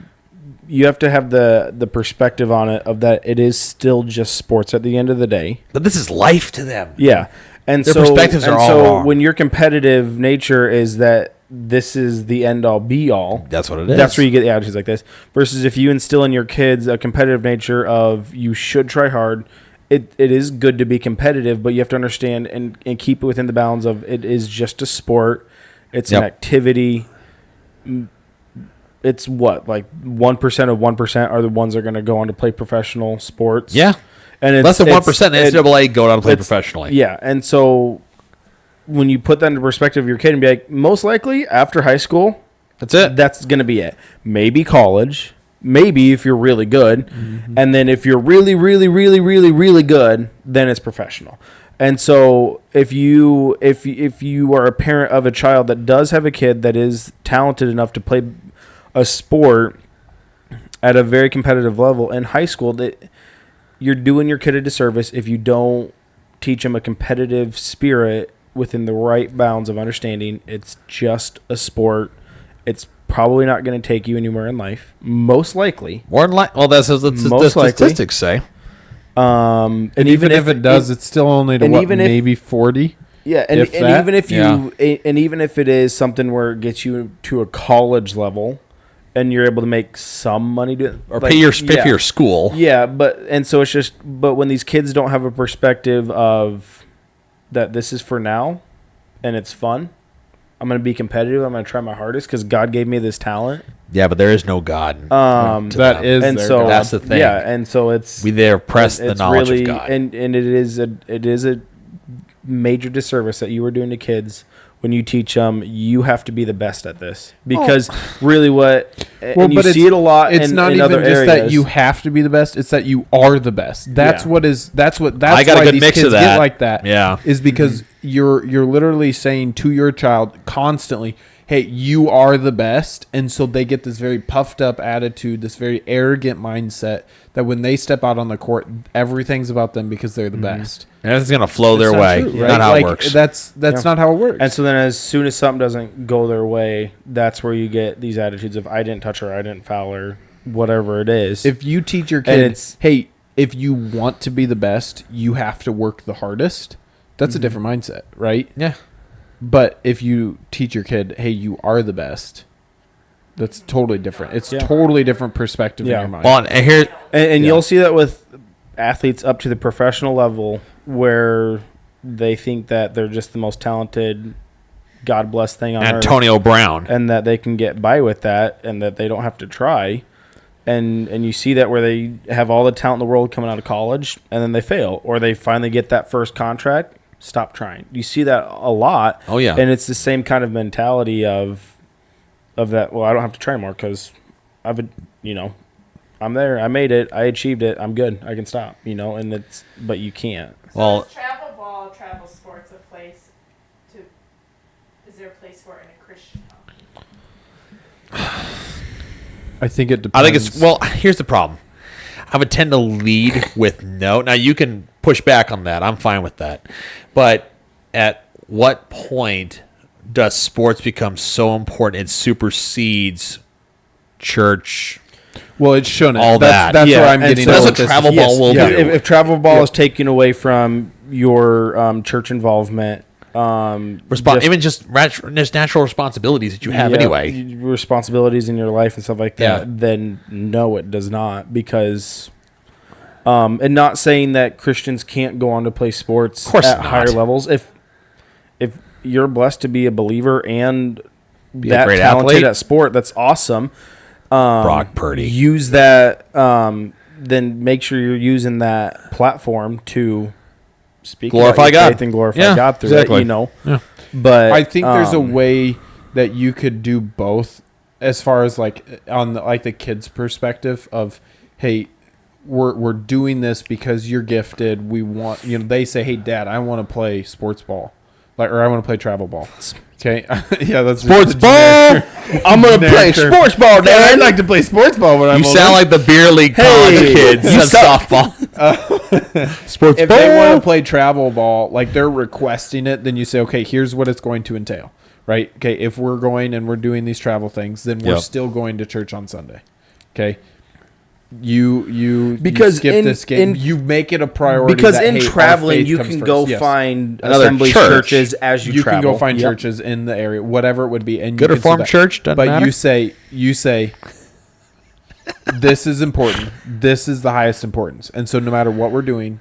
have the perspective on it of that it is still just sports at the end of the day. But this is life to them. Yeah. And Their so perspectives are all wrong. when your competitive nature is that this is the end all be all. That's what it is. That's where you get the attitudes like this. Versus if you instill in your kids a competitive nature of you should try hard. it is good to be competitive, but you have to understand and keep it within the bounds of it is just a sport. It's an activity. It's what, like 1% of 1% are the ones that are going to go on to play professional sports. Yeah. And it's less than 1% in the NCAA go on to play professionally. Yeah. And so when you put that into perspective of your kid and be like, most likely after high school, that's it. That's going to be it. Maybe college. Maybe if you're really good. Mm-hmm. And then if you're really, really, really, really, really good, then it's professional. And so if you are a parent of a child that does have a kid that is talented enough to play a sport at a very competitive level in high school, that you're doing your kid a disservice if you don't teach him a competitive spirit within the right bounds of understanding. It's just a sport. It's probably not going to take you anywhere in life. Most likely. Well, that's what the statistics say. And even if it does, it's still only to maybe 40. Yeah, and even if it is something where it gets you to a college level, and you're able to make some money or pay for your school. Yeah, but when these kids don't have a perspective of that this is for now, and it's fun. I'm going to be competitive. I'm going to try my hardest because God gave me this talent. Yeah, but there is no God. That's the thing. Yeah, and so it's we oppress the knowledge of God, and it is a major disservice that you are doing to kids when you teach them. You have to be the best at this because see it a lot. It's not even just areas. That you have to be the best; it's that you are the best. That's why these kids get like that. Yeah, is because you're literally saying to your child constantly, hey, you are the best. And so they get this very puffed up attitude, this very arrogant mindset that when they step out on the court, everything's about them because they're the best. And it's going to flow their way. True, right? Not how it works. That's not how it works. And so then as soon as something doesn't go their way, that's where you get these attitudes of I didn't touch her, I didn't foul her, whatever it is. If you teach your kid, hey, if you want to be the best, you have to work the hardest. That's a different mindset, right? Yeah. But if you teach your kid, hey, you are the best, that's totally different. It's totally different perspective in your mind. Well, and you'll see that with athletes up to the professional level where they think that they're just the most talented, God bless thing on earth. Antonio Brown. And that they can get by with that and that they don't have to try. And you see that where they have all the talent in the world coming out of college and then they fail. Or they finally get that first contract. Stop trying. You see that a lot. Oh, yeah. And it's the same kind of mentality of that, well, I don't have to try more because I'm there. I made it. I achieved it. I'm good. I can stop, but you can't. So is travel sports is there a place for it in a Christian home? I think it depends. Here's the problem. I would tend to lead with no. Now, you can push back on that. I'm fine with that. But at what point does sports become so important it supersedes church? Well, it shouldn't. That's where I'm getting at. That's what travel ball will do. If travel ball is taken away from your church involvement, even just natural responsibilities that you have anyway, responsibilities in your life and stuff like that, then no, it does not, because and not saying that Christians can't go on to play sports at higher levels. If you're blessed to be a believer and that talented athlete at sport, that's awesome. Brock Purdy, use that. Then make sure you're using that platform to speak, glorify God, and glorify God through it. Yeah. But I think there's a way that you could do both, as far as on the kids' perspective of, hey, we're doing this because you're gifted. We want they say, hey, Dad, I want to play sports ball, or I want to play travel ball. Okay, yeah, that's sports ball. I'm gonna play sports ball, Dad. I'd like to play sports ball when I'm older. You sound like the beer league college kids. You softball. Sports ball. If they want to play travel ball, they're requesting it, then you say, okay, here's what it's going to entail, right? Okay, if we're going and we're doing these travel things, then we're still going to church on Sunday. Okay. You skip this game. You make it a priority because in traveling you can go find assembly churches as you travel. You can go find churches in the area, whatever it would be, and good reformed church. Doesn't matter. you say this is important. This is the highest importance, and so no matter what we're doing,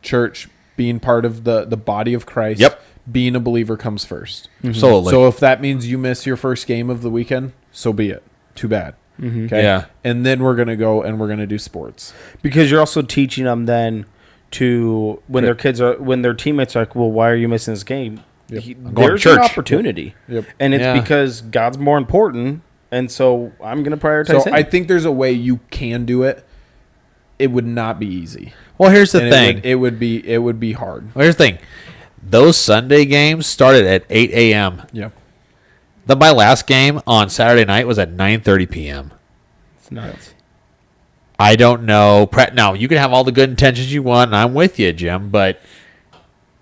church, being part of the body of Christ. Yep. Being a believer comes first. Absolutely. So if that means you miss your first game of the weekend, so be it. Too bad. Okay. Yeah. And then we're gonna go and we're gonna do sports. Because you're also teaching them then to when their teammates are like, well, why are you missing this game? Yep. There's an opportunity. Yep. And it's because God's more important, and so I'm going to prioritize So him. I think there's a way you can do it. It would not be easy. Well, here's the And thing. It would be hard. Well, here's the thing. Those Sunday games started at 8 a.m. Yeah. Then my last game on Saturday night was at 9:30 p.m. It's nuts. I don't know. Now, you can have all the good intentions you want, and I'm with you, Jim, but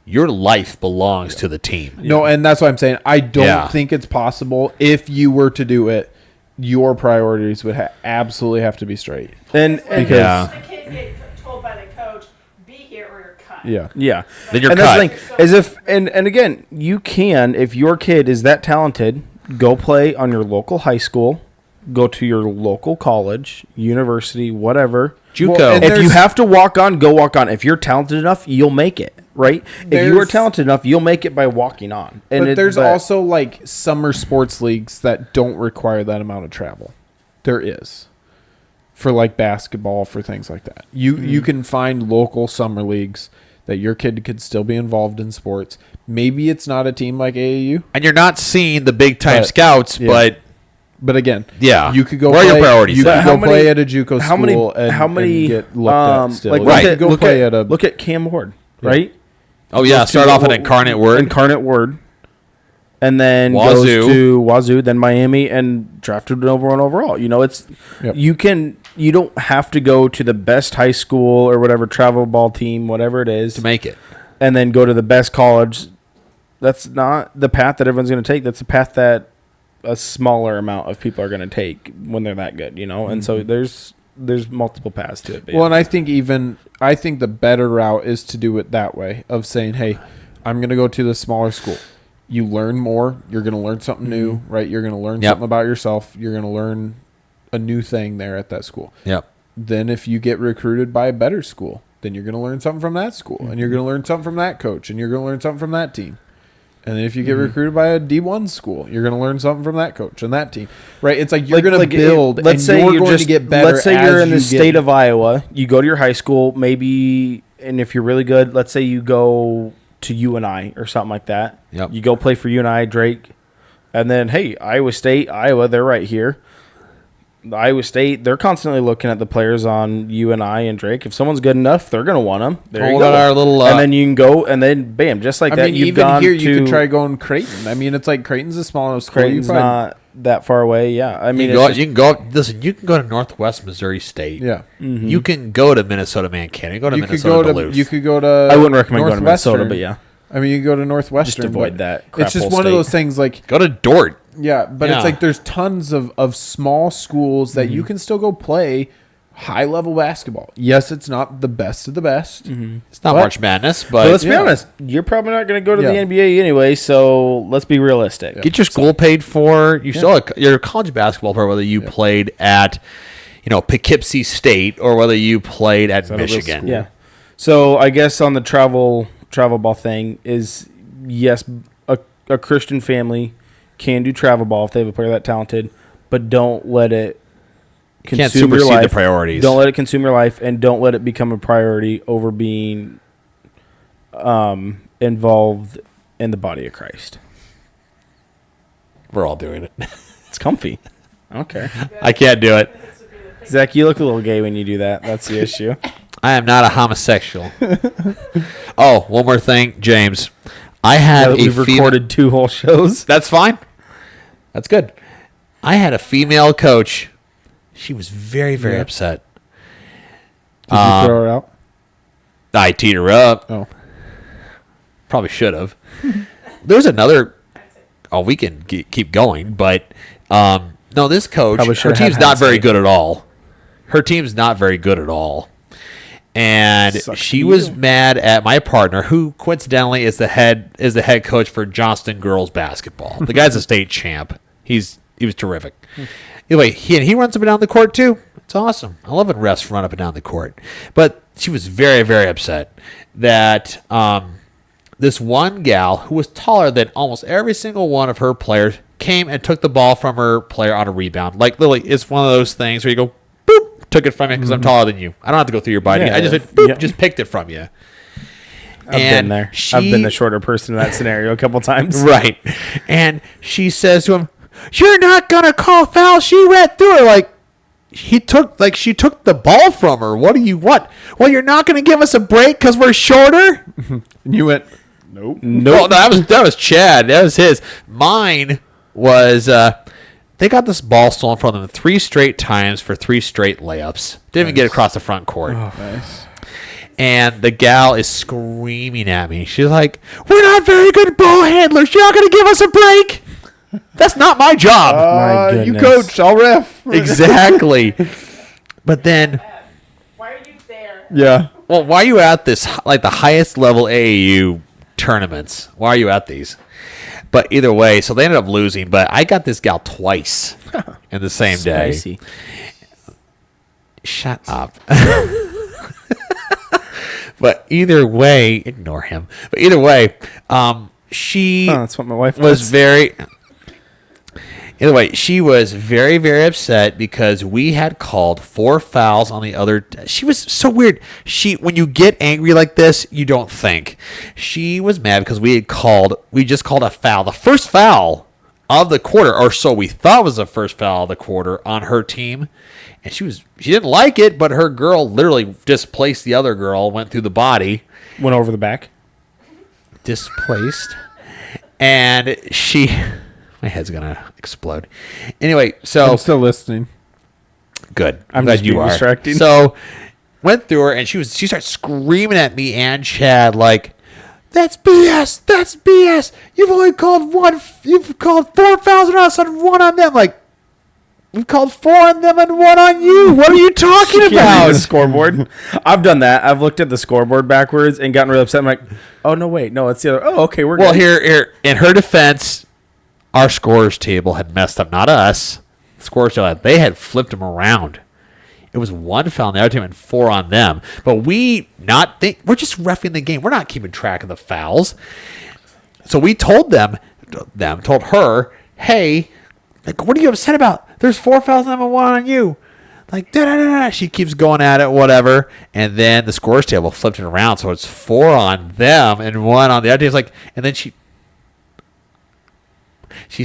your life belongs to the team. No, and that's what I'm saying. I don't Yeah. think it's possible. If you were to do it, your priorities would absolutely have to be straight. And Because- Yeah. The kid get told by the coach, be here or you're cut. Yeah. yeah. Then you're and cut. that's the thing, as if and again, you can, if your kid is that talented, go play on your local high school, go to your local college, university, whatever. JUCO. Well, and If you there's- have to walk on, go walk on. If you're talented enough, you'll make it, right? If you are There's- talented enough, you'll make it by walking on. And But there's also like summer sports leagues that don't require that amount of travel. There is. For like basketball, for things like that. You can find local summer leagues that your kid could still be involved in sports. Maybe it's not a team like AAU, And you're not seeing the big time But- scouts, yeah. but again, Yeah. you could go Where are your play, priorities you at? could How go many- play at a JUCO how many school and, how many and get looked at still. like You right. could go play at a look at Cam Ward, Yeah. right? oh, yeah, Goes start to- off at Incarnate Word. Incarnate Word, and then Wazoo. goes to Wazoo, then Miami, and drafted number one overall. You know, it's Yep. you don't have to go to the best high school or whatever travel ball team, whatever it is, to make it. and then go to the best college. That's not the path that everyone's going to take. That's the path that a smaller amount of people are going to take when they're that good, you know. And so there's multiple paths to it. But Well, and I think the better route is to do it that way of saying, hey, I'm going to go to the smaller school. You learn more. You're going to learn something new, right? You're going to learn Yep. something about yourself. You're going to learn a new thing there at that school. Yep. Then if you get recruited by a better school, then you're going to learn something from that school. And you're going to learn something from that coach. And you're going to learn something from that team. And then if you get recruited by a D1 school, you're going to learn something from that coach and that team, right? It's like you're going to build. Let's say you're you're going just to get better. Let's say as you're in the you state get, of Iowa. You go to your high school, maybe, and if you're really good, let's say you go to UNI or something like that. Yep. You go play for UNI, Drake, and then hey, Iowa State, Iowa, they're right here. Iowa State, they're constantly looking at the players on UNI and Drake. If someone's good enough, they're going to want them. There you Hold go. on our little, and then you can go, and then bam, just like I that. mean, You've even gone here, to you could try going Creighton. I mean, it's like Creighton's a small enough school. Creighton's not that far away. Yeah, I mean, You can go. Listen, you can go to Northwest Missouri State. Yeah. You can go to Minnesota Mankato. You can go to You could Minnesota go to Duluth. you could go to. I wouldn't recommend going to Minnesota, Northwestern. but yeah. I mean, you could go to Northwestern. Just avoid but that crap It's just hole one of state. those things like go to Dort. yeah, but Yeah. it's like there's tons of small schools that you can still go play high level basketball. Yes, it's not the best of the best. It's not But- March Madness, But but let's be honest, you're probably not going to go to the Yeah. NBA anyway, so let's be realistic. get your school paid for. You still your college basketball player, whether you played at, Poughkeepsie State or whether you played at a real Michigan. school? Yeah. So I guess on the travel ball thing is yes, a Christian family can do travel ball if they have a player that talented, but don't let it Can't consume your supersede the life. priorities. Don't let it consume your life, and don't let it become a priority over being involved in the body of Christ. We're all doing it. It's comfy. I don't care. I can't do it. Zach, you look a little gay when you do that. That's the issue. I am not a homosexual. Oh, one more thing, James. I had We've recorded 2 whole shows. That's fine. That's good. I had a female coach. She was very, very Yeah. upset. Did you throw her out? I teed her up. Oh, Probably should have. There was another. Oh, we can keep going, but no, this coach, Probably her should've team's had not very hindsight. good at all. Her team's not very good at all. And Sucks she to was you. mad at my partner, who coincidentally is the head coach for Johnston girls basketball. The guy's a state champ. He was terrific. Anyway, he runs up and down the court too. It's awesome. I love when refs run up and down the court. But she was very, very upset that this one gal who was taller than almost every single one of her players came and took the ball from her player on a rebound. Like, literally, it's one of those things where you go, boop, took it from you because I'm taller than you. I don't have to go through your body. Yeah, I just went, boop, just picked it from you. I've been there. I've been the shorter person in that scenario a couple times. Right. And she says to him, "You're not going to call foul. She went through her." Like, she took the ball from her. What do you want? Well, you're not going to give us a break because we're shorter? And you went, nope. Well, no, that was Chad. That was his. Mine was they got this ball stolen from them 3 straight times for 3 straight layups. Didn't even get across the front court. Oh, nice. And the gal is screaming at me. She's like, "We're not very good ball handlers. You're not going to give us a break." That's not my job. My You goodness. coach, I'll ref. Exactly. But then, Why are you there? Yeah. well, why are you at this, like the highest level AAU tournaments? Why are you at these? But either way, so they ended up losing. But I got this gal twice in the same day. Spicy. Shut up. But either way, ignore him. But either way, she That's what my wife was does. very. Either way, she was very, very upset because we had called 4 fouls on the other. She was so weird. When you get angry like this, you don't think. She was mad because we just called a foul, the first foul of the quarter, or so we thought was the first foul of the quarter on her team. And she didn't like it, but her girl literally displaced the other girl, went through the body. Went over the back. Displaced. And my head's going to explode. Anyway, so. I'm still listening. Good. I'm glad just you being are. distracting. So, went through her, and she started screaming at me and Chad like, "That's BS. That's BS. You've only called 4 fouls on us and 1 on them." Like, we've called 4 on them and 1 on you. What are you talking about? The scoreboard. I've done that. I've looked at the scoreboard backwards and gotten really upset. I'm like, oh no, wait, no, it's the other. Oh, okay, we're Well, good. here, in her defense, our scorers table had messed up, not us. The scorers table, they had flipped them around. It was 1 foul on the other team and 4 on them. But we're just reffing the game. We're not keeping track of the fouls. So we told told her, "Hey, like, what are you upset about? There's 4 fouls on them and 1 on you." Like, da-da-da-da. She keeps going at it, whatever. And then the scores table flipped it around, so it's 4 on them and 1 on the other team. It's like, and then she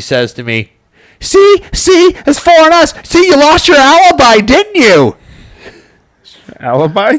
says to me, See, it's 4 on us. See, you lost your alibi, didn't you? Alibi?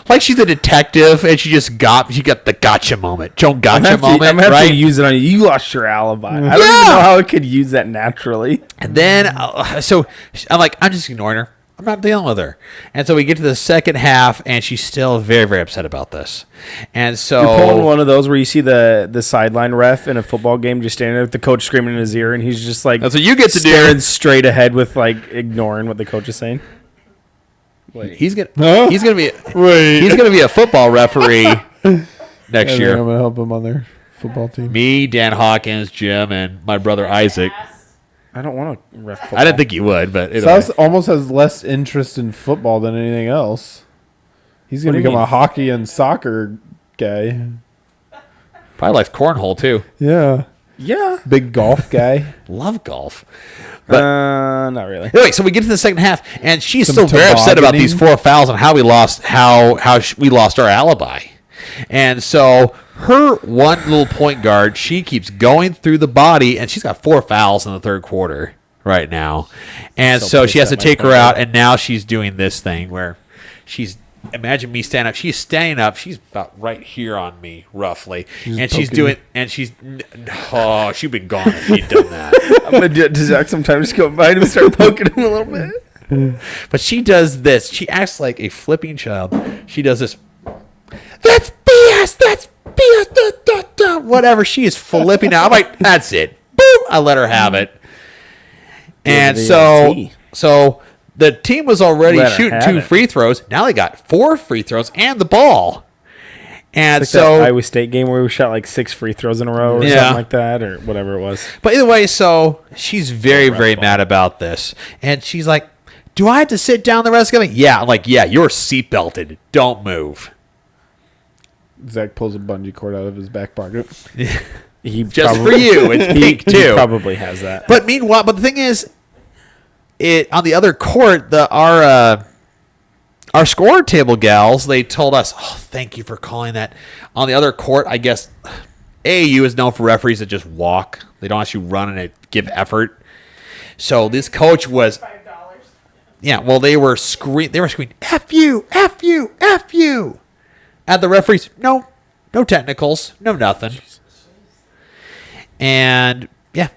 Like she's a detective, and she got the gotcha moment. Joan gotcha moment, I'm gonna have right? to use it on you. You lost your alibi. I don't even know how I could use that naturally. And then, so I'm like, I'm just ignoring her. I'm not dealing with her. And so we get to the second half, and she's still very, very upset about this. And so You're pulling one of those where you see the sideline ref in a football game just standing there with the coach screaming in his ear, and he's just like, that's what you get to staring do. straight ahead with like ignoring what the coach is saying. Wait. He's gonna Huh? he's gonna be Wait. he's gonna be a football referee next I'm year. going to help him on their football team. Me, Dan Hawkins, Jim, and my brother Isaac. I don't want to ref football. I didn't think you would, but South almost has less interest in football than anything else. He's going to What do you become a mean? hockey and soccer guy. probably likes cornhole too. Yeah. Yeah. Big golf guy. Love golf. Not really. Anyway, so we get to the second half, and she's Some still very upset about these tobogganing. 4 fouls and how we lost we lost our alibi. And so her one little point guard, she keeps going through the body, and she's got 4 fouls in the third quarter right now. And So so she has pissed to at my take her point out, guard. and now she's doing this thing where imagine me standing up. She's standing up. She's about right here on me, roughly. And she's poking she's been gone if she'd done that. I'm going to do it to Zach sometimes. Just go by him and start poking him a little bit. But she does this. She acts like a flipping child. She does this. That's BS. That's BS. Da, da, da. Whatever. She is flipping out. I'm like, that's it. Boom. I let her have it. And so the team was already Let her shooting have 2 it. free throws. Now they got 4 free throws and the ball. And Like that so, Iowa State game where we shot like 6 free throws in a row or Yeah. something like that, or whatever it was. but either way, so she's very, Ref very ball. mad about this. And she's like, do I have to sit down the rest of the game? Yeah. I'm like, yeah, you're seatbelted. Don't move. Zach pulls a bungee cord out of his back pocket. He Just for you. It's pink, too. He probably has that. But meanwhile, the thing is, on the other court, our score table gals, they told us, oh, thank you for calling that. On the other court, I guess AAU is known for referees that just walk. They don't actually run and give effort. So this coach was, $5. yeah, well, they were screaming, F you, F you, F you. At the referees, no technicals, no nothing. And yeah,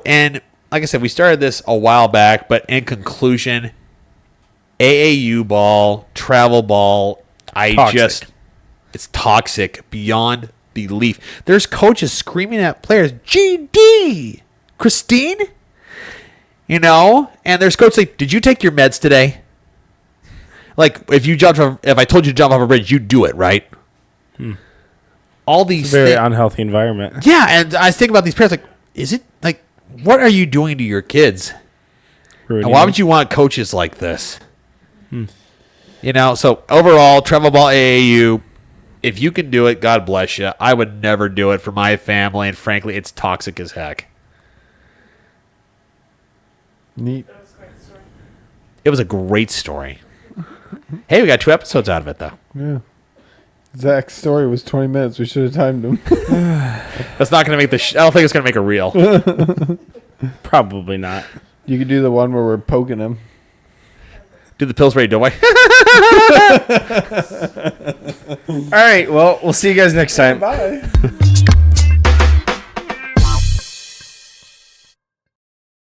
and like I said, we started this a while back, but in conclusion, AAU ball, travel ball, it's toxic beyond belief. There's coaches screaming at players, GD, Christine, and there's coaches like, did you take your meds today? Like, if I told you to jump off a bridge, you'd do it, right? All these it's a very unhealthy environment. Yeah, and I was thinking about these parents, like, is it, like, what are you doing to your kids? And why would you want coaches like this? So overall, travel ball AAU, if you can do it, God bless you. I would never do it for my family, and frankly, it's toxic as heck. Neat. That was quite a story. It was a great story. Hey, we got 2 episodes out of it, though. Yeah. Zach's story was 20 minutes. We should have timed him. That's not going to make I don't think it's going to make a reel. Probably not. You could do the one where we're poking him. Do the Pillsbury Doughboy. All right. Well, we'll see you guys next time. Bye.